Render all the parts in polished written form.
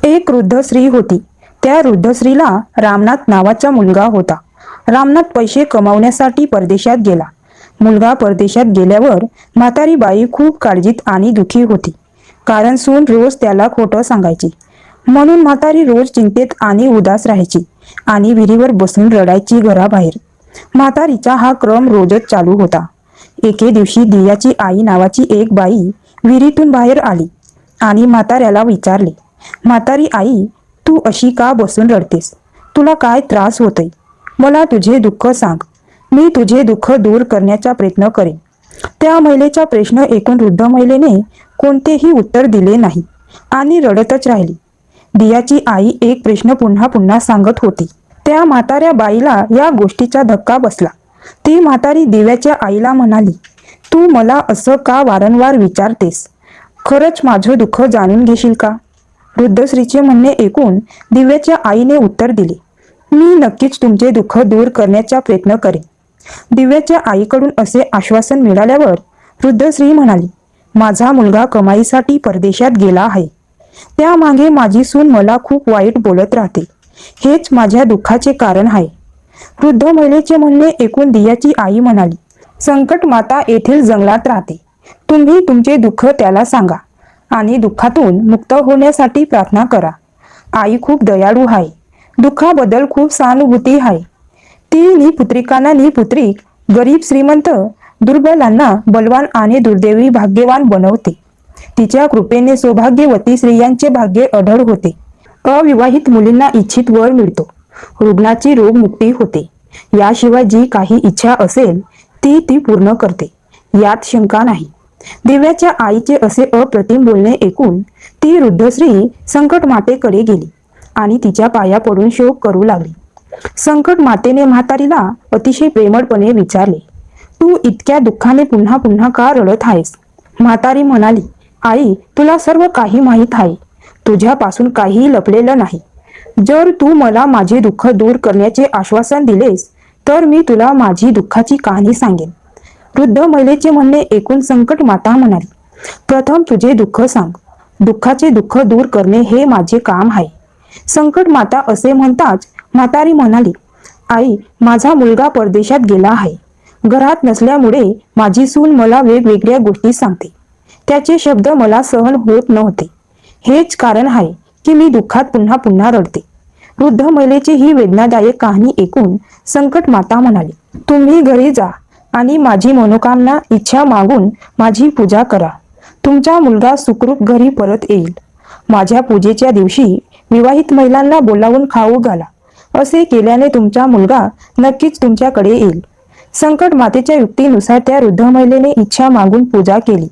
एक वृद्ध स्त्री होती. त्या वृद्ध स्त्रीला रामनाथ नावाचा मुलगा होता. रामनाथ पैसे कमावण्यासाठी परदेशात गेला. मुलगा परदेशात गेल्यावर म्हातारी बाई खूप काळजीत आणि दुखी होती. कारण सून रोज त्याला खोटं सांगायची. म्हणून म्हातारी रोज चिंतेत आणि उदास राहायची आणि विहिरीवर बसून रडायची घराबाहेर. म्हातारीचा हा क्रम रोजच चालू होता. एके दिवशी दियाची आई नावाची एक बाई विहिरीतून बाहेर आली आणि म्हाताऱ्याला विचारले, म्हातारी आई, तू अशी का बसून रडतेस? तुला काय त्रास होतोय? मला तुझे दुःख सांग. मी तुझे दुःख दूर करण्याचा प्रयत्न करेन. त्या महिलेचा प्रश्न ऐकून वृद्ध महिलेने कोणतेही उत्तर दिले नाही आणि रडतच राहिली. दियाची आई एक प्रश्न पुन्हा पुन्हा सांगत होती. त्या म्हाताऱ्या बाईला या गोष्टीचा धक्का बसला. ती म्हातारी दिव्याच्या आईला म्हणाली, तू मला असं का वारंवार विचारतेस? खरंच माझं दुःख जाणून घेशील का? वृद्ध स्त्रीचे म्हणणे ऐकून दिव्याच्या आईने उत्तर दिले, मी नक्कीच तुमचे दुःख दूर करण्याचा प्रयत्न करेन. दिव्याच्या आईकडून असे आश्वासन मिळाल्यावर वृद्ध स्त्री म्हणाली, माझा मुलगा कमाईसाठी परदेशात गेला आहे. त्यामागे माझी सून मला खूप वाईट बोलत राहते. हेच माझ्या दुःखाचे कारण आहे. वृद्ध महिलेचे म्हणणे ऐकून दियाची आई म्हणाली, संकट माता येथील जंगलात राहते. तुम्ही तुमचे दुःख त्याला सांगा आणि दुःखातून मुक्त होण्यासाठी प्रार्थना करा. आई खूप दयाळू आहे. दुःखाबद्दल खूप सहानुभूती आहे. ती निपुत्रिकांना निपुत्रिक, गरीब श्रीमंत, दुर्बलांना बलवान आणि दुर्दैवी भाग्यवान बनवते. तिच्या कृपेने सौभाग्यवती स्त्रियांचे भाग्य अढळ होते. अविवाहित मुलींना इच्छित वर मिळतो. रुग्णाची रोगमुक्ती होते. याशिवाय जी काही इच्छा असेल ती ती पूर्ण करते. यात शंका नाही. दिव्याच्या आईचे असे अप्रतिम बोलणे ऐकून ती वृद्ध स्त्री संकट मातेकडे गेली आणि तिच्या पाया पडून शोक करू लागली. संकट मातेने म्हातारीला अतिशय प्रेमळपणे विचारले, तू इतक्या दुःखाने पुन्हा पुन्हा का रडत आहेस? म्हातारी म्हणाली, आई, तुला सर्व काही माहीत आहे. तुझ्यापासून काहीही लपलेलं नाही. जर तू मला माझे दुःख दूर करण्याचे आश्वासन दिलेस तर मी तुला माझी दुःखाची कहाणी सांगेन. वृद्ध महिलेचे म्हणणे ऐकून संकट माता म्हणाली, प्रथम तुझे दुःख सांग. दुःखाचे दुःख दूर करणे हे माझे काम आहे. संकट माता असे म्हणताच म्हातारी म्हणाली, आई, माझा मुलगा परदेशात गेला आहे. घरात नसल्यामुळे माझी सून मला वेगवेगळ्या गोष्टी सांगते. त्याचे शब्द मला सहन होत नव्हते. हेच कारण आहे की मी दुःखात पुन्हा पुन्हा रडते. वृद्ध महिलेची ही वेदनादायक कहाणी ऐकून संकट माता म्हणाली, तुम्ही घरी जा आणि माझी मनोकामना इच्छा मागून माझी पूजा करा. तुमचा मुलगा सुखरूप घरी परत येईल. माझ्या पूजेच्या दिवशी विवाहित महिलांना बोलावून खाऊ घाला. असे केल्याने तुमचा मुलगा नक्कीच तुमच्याकडे येईल. संकट मातेच्या युक्तीनुसार त्या वृद्ध महिलेने इच्छा मागून पूजा केली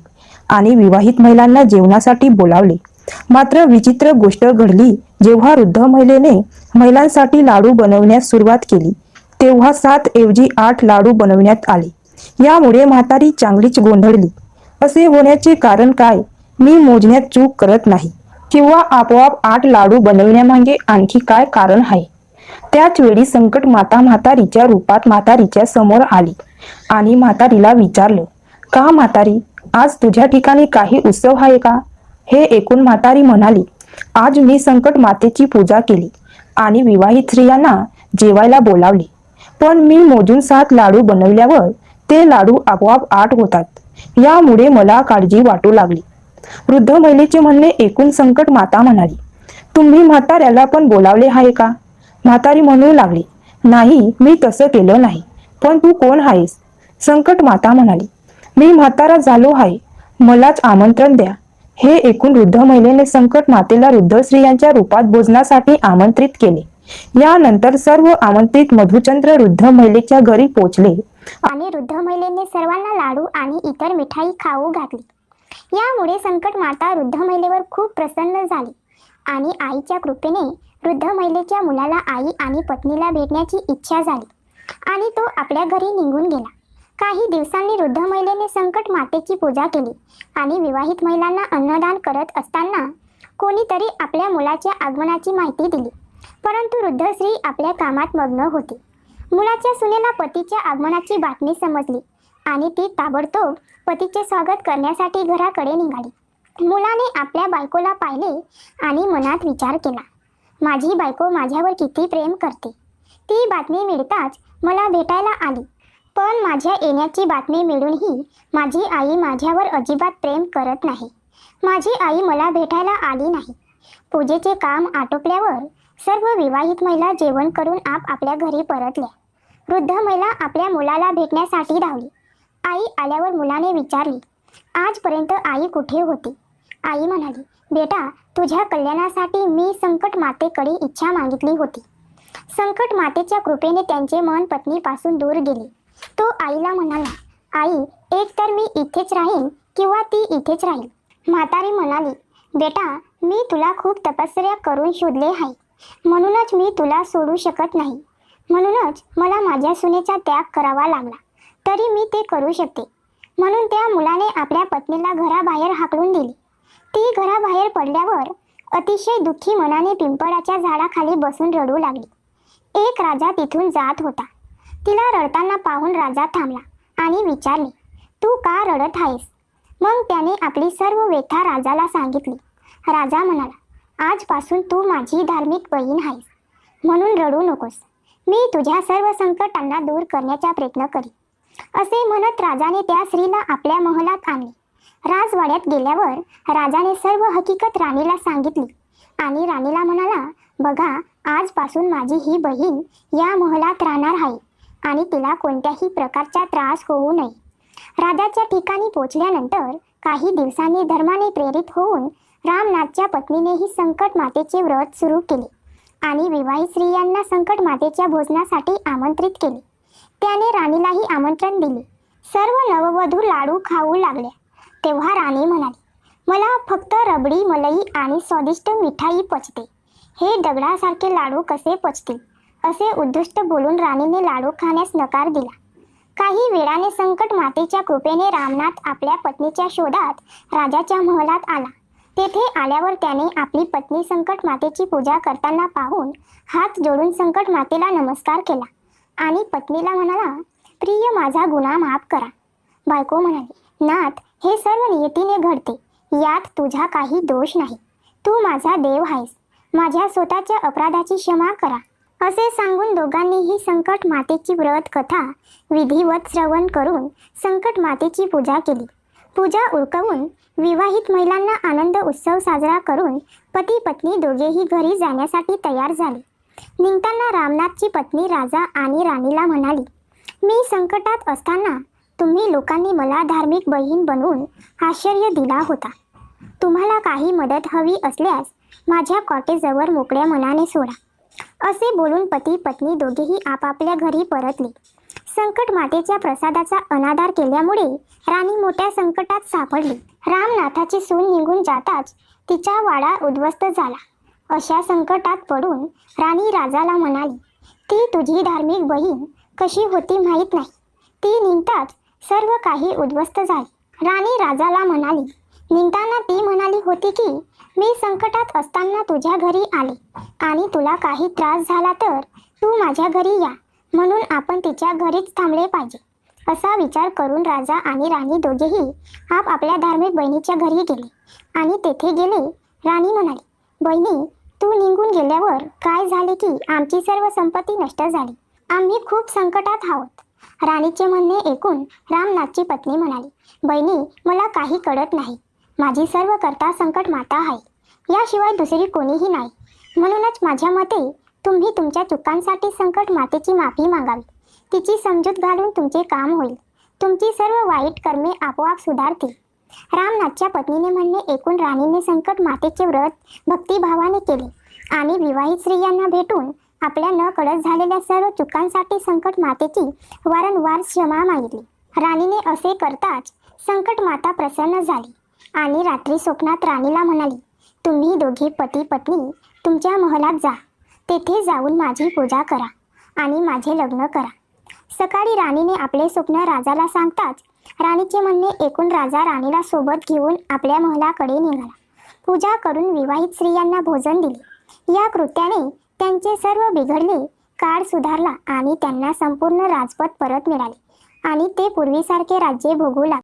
आणि विवाहित महिलांना जेवणासाठी बोलावले. मात्र विचित्र गोष्ट घडली. जेव्हा वृद्ध महिलेने महिलांसाठी लाडू बनवण्यास सुरुवात केली तेव्हा 7 ऐवजी 8 लाडू बनवण्यात आले. यामुळे म्हातारी चांगलीच गोंधळली. असे होण्याचे कारण काय? मी मोजण्यात चूक करत नाही किंवा आपोआप 8 लाडू बनवण्यामागे आणखी काय कारण आहे? त्याच वेळी संकट माता म्हातारीच्या रूपात म्हातारीच्या समोर आली आणि म्हातारीला विचारलं, का म्हातारी, आज तुझ्या ठिकाणी काही उत्सव आहे का? हे ऐकून म्हातारी म्हणाली, आज मी संकट मातेची पूजा केली आणि विवाहित स्त्रियांना जेवायला बोलावले. पण मी मोजून 7 लाडू बनवल्यावर ते लाडू आपोआप 8 होतात. यामुळे मला काळजी वाटू लागली. वृद्ध महिलेचे म्हणणे ऐकून संकट माता म्हणाली, तुम्ही म्हाताऱ्याला पण बोलावले आहे का? म्हातारी म्हणू लागली, नाही, मी तसं केलं नाही. पण तू कोण आहेस? संकट माता म्हणाली, मी म्हातारा झालो आहे. मलाच आमंत्रण द्या. हे ऐकून वृद्ध महिलेने संकट मातेला वृद्ध स्त्रियांच्या रूपात भोजनासाठी आमंत्रित केले. यानंतर सर्व आमंत्रित मधुचंद्र वृद्ध महिलेच्या घरी पोहोचले आणि वृद्ध महिलेने सर्वांना लाडू आणि इतर मिठाई खाऊ घातली. यामुळे संकट माता वृद्ध महिलेवर खूप प्रसन्न झाली आणि आईच्या कृपेने वृद्ध महिलेच्या मुलाला आई आणि पत्नीला भेटण्याची इच्छा झाली आणि तो आपल्या घरी निघून गेला. काही दिवसांनी वृद्ध महिलेने संकट मातेची पूजा केली आणि विवाहित महिलांना अन्नदान करत असताना कोणीतरी आपल्या मुलाच्या आगमनाची माहिती दिली. परंतु वृद्ध स्त्री आपल्या कामात मग्न होती. मुलाच्या सुनेला पतीच्या आगमनाची बातमी समजली आणि ती ताबडतोब पतीचे स्वागत करण्यासाठी घराकडे निघाली. मुलाने आपल्या बायकोला पाहिले आणि मनात विचार केला, माझी बायको माझ्यावर किती प्रेम करते. ती बातमी मिळताच मला भेटायला आली, पण माझ्या येण्याची बातमी मिळूनही माझी आई माझ्यावर अजिबात प्रेम करत नाही. माझी आई मला भेटायला आली नाही. पूजेचे काम आटोपल्यावर सर्व विवाहित महिला जेवण करून आपल्या घरी परतल्या. वृद्ध महिला आपल्या मुलाला भेटण्यासाठी धावली. आई आल्यावर मुलाने विचारले, आजपर्यंत आई कुठे होती. आई म्हणाली, बेटा, तुझ्या कल्याणासाठी मी संकट मातेकडे इच्छा मागितली होती. संकट मातेच्या कृपेने त्यांचे मन पत्नीपासून दूर गेले. तो आईला म्हणाला, आई, एक तर मी इथेच राहीन किंवा ती इथेच राहील. म्हातारी म्हणाली, बेटा, मी तुला खूप तपश्चर्या करून शोधले आहे, म्हणूनच मी तुला सोडू शकत नाही. म्हणूनच मला माझ्या सुनेचा त्याग करावा लागला, तरी मी ते करू शकते. म्हणून त्या मुलाने आपल्या पत्नीला घराबाहेर हाकलून दिली. ती घराबाहेर पडल्यावर अतिशय दुःखी मनाने पिंपळाच्या झाडाखाली बसून रडू लागली. एक राजा तिथून जात होता. तिला रडताना पाहून राजा थांबला आणि विचारले, तू का रडत आहेस. मग त्याने आपली सर्व व्यथा राजाला सांगितली. राजा म्हणाला, आजपासून तू माझी धार्मिक बहीण आहेस, म्हणून रडू नकोस. मी तुझ्या सर्व संकटांना दूर करण्याचा प्रयत्न करीन. असे म्हणत राजाने त्या स्त्रीला आपल्या महलात आणले. राजवाड्यात गेल्यावर राजाने सर्व हकीकत राणीला सांगितली आणि राणीला म्हणाला, बघा, आजपासून माझी ही बहीण या महलात राहणार आहे आणि तिला कोणत्याही प्रकारचा त्रास होऊ नये. राजाच्या ठिकाणी पोचल्यानंतर काही दिवसांनी धर्माने प्रेरित होऊन रामनाथच्या पत्नीनेही संकट मातेचे व्रत सुरू केले आणि विवाहित स्त्रियांना संकट मातेच्या भोजनासाठी आमंत्रित केले. त्याने राणीलाही आमंत्रण दिले. सर्व नववधू लाडू खाऊ लागल्या. तेव्हा राणी म्हणाली, मला फक्त रबडी मलाई आणि स्वादिष्ट मिठाई पचते. हे दगडासारखे लाडू कसे पचतील. असे उद्दिष्ट बोलून राणीने लाडू खाण्यास नकार दिला. काही वेळाने संकट मातेच्या कृपेने रामनाथ आपल्या पत्नीच्या शोधात राजाच्या महलात आला. तेथे आल्यावर त्याने आपली पत्नी संकट मातेची पूजा करताना पाहून हात जोडून संकट मातेला नमस्कार केला आणि पत्नीला म्हणाला, प्रिय, माझा गुन्हा माफ करा. बायको म्हणाली, नाथ, हे सर्व नियतीने घडते, यात तुझा काही दोष नाही. तू माझा देव आहेस, माझ्या स्वतःच्या अपराधाची क्षमा करा. असे सांगून दोघांनीही संकट मातेची व्रत कथा विधिवत श्रवण करून संकट मातेची पूजा केली. पूजा उरकवून विवाहित महिलांना आनंद उत्सव साजरा करून पती पत्नी दोघेही घरी जाण्यासाठी तयार झाले. निघताना रामनाथची पत्नी राजा आणि राणीला म्हणाली, मी संकटात असताना तुम्ही लोकांनी मला धार्मिक बहीण बनवून आश्रय दिला होता. तुम्हाला काही मदत हवी असल्यास माझ्या कॉटेजवर मोकळ्या मनाने सोडा. असे बोलून पती पत्नी दोघेही आपापल्या घरी परतले. संकट मातेच्या प्रसादाचा अनादर केल्यामुळे राणी मोठ्या संकटात सापडली. रामनाथाची सून निघून जाताच तिचा वाडा उद्ध्वस्त झाला. अशा संकटात पडून राणी राजाला म्हणाली, ती तुझी धार्मिक बहीण कशी होती माहीत नाही. ती निघताच सर्व काही उद्ध्वस्त झाले. राणी राजाला म्हणाली, निघताना ती म्हणाली होती की मी संकटात असताना तुझ्या घरी आले आणि तुला काही त्रास झाला तर तू माझ्या घरी या, म्हणून आपण तिच्या घरीच थांबले पाहिजे. असा विचार करून राजा आणि राणी दोघेही आपल्या धार्मिक बहिणीच्या घरी गेले आणि तेथे गेले. राणी म्हणाली, बहिणी, तू निघून गेल्यावर काय झाले की आमची सर्व संपत्ती नष्ट झाली. आम्ही खूप संकटात आहोत. राणीचे म्हणणे ऐकून रामनाथची पत्नी म्हणाली, बहिणी, मला काही कळत नाही. माझी सर्व करता संकट माता आहे, याशिवाय दुसरी कोणीही नाही. म्हणूनच माझ्या मते तुम्ही तुमच्या चुकांसाठी संकट मातेची माफी मागावी. तिची समजूत घालून तुमचे काम होईल. तुमची सर्व वाईट कर्मे आपोआप सुधारतील. रामनाथच्या पत्नीने म्हणणे ऐकून राणीने संकट मातेचे व्रत भक्तिभावाने केले आणि विवाहित स्त्रियांना भेटून आपल्या न कळत झालेल्या सर्व चुकांसाठी संकट मातेची वारंवार क्षमा मागितली. राणीने असे करताच संकट माता प्रसन्न झाली आणि रात्री स्वप्नात राणीला म्हणाली, तुम्ही दोघी पती पत्नी तुमच्या महलात जा. तेथे जाऊन माझी पूजा करा आणि माझे लग्न करा. सकाळी राणीने आपले स्वप्न राजाला सांगताच राणीचे म्हणणे ऐकून राजा राणीला सोबत घेऊन आपल्या महलाकडे निघाला. पूजा करून विवाहित स्त्रियांना भोजन दिले. या कृत्याने त्यांचे सर्व बिघडले काळ सुधारला आणि त्यांना संपूर्ण राजपद परत मिळाले आणि ते पूर्वीसारखे राज्य भोगू लागले.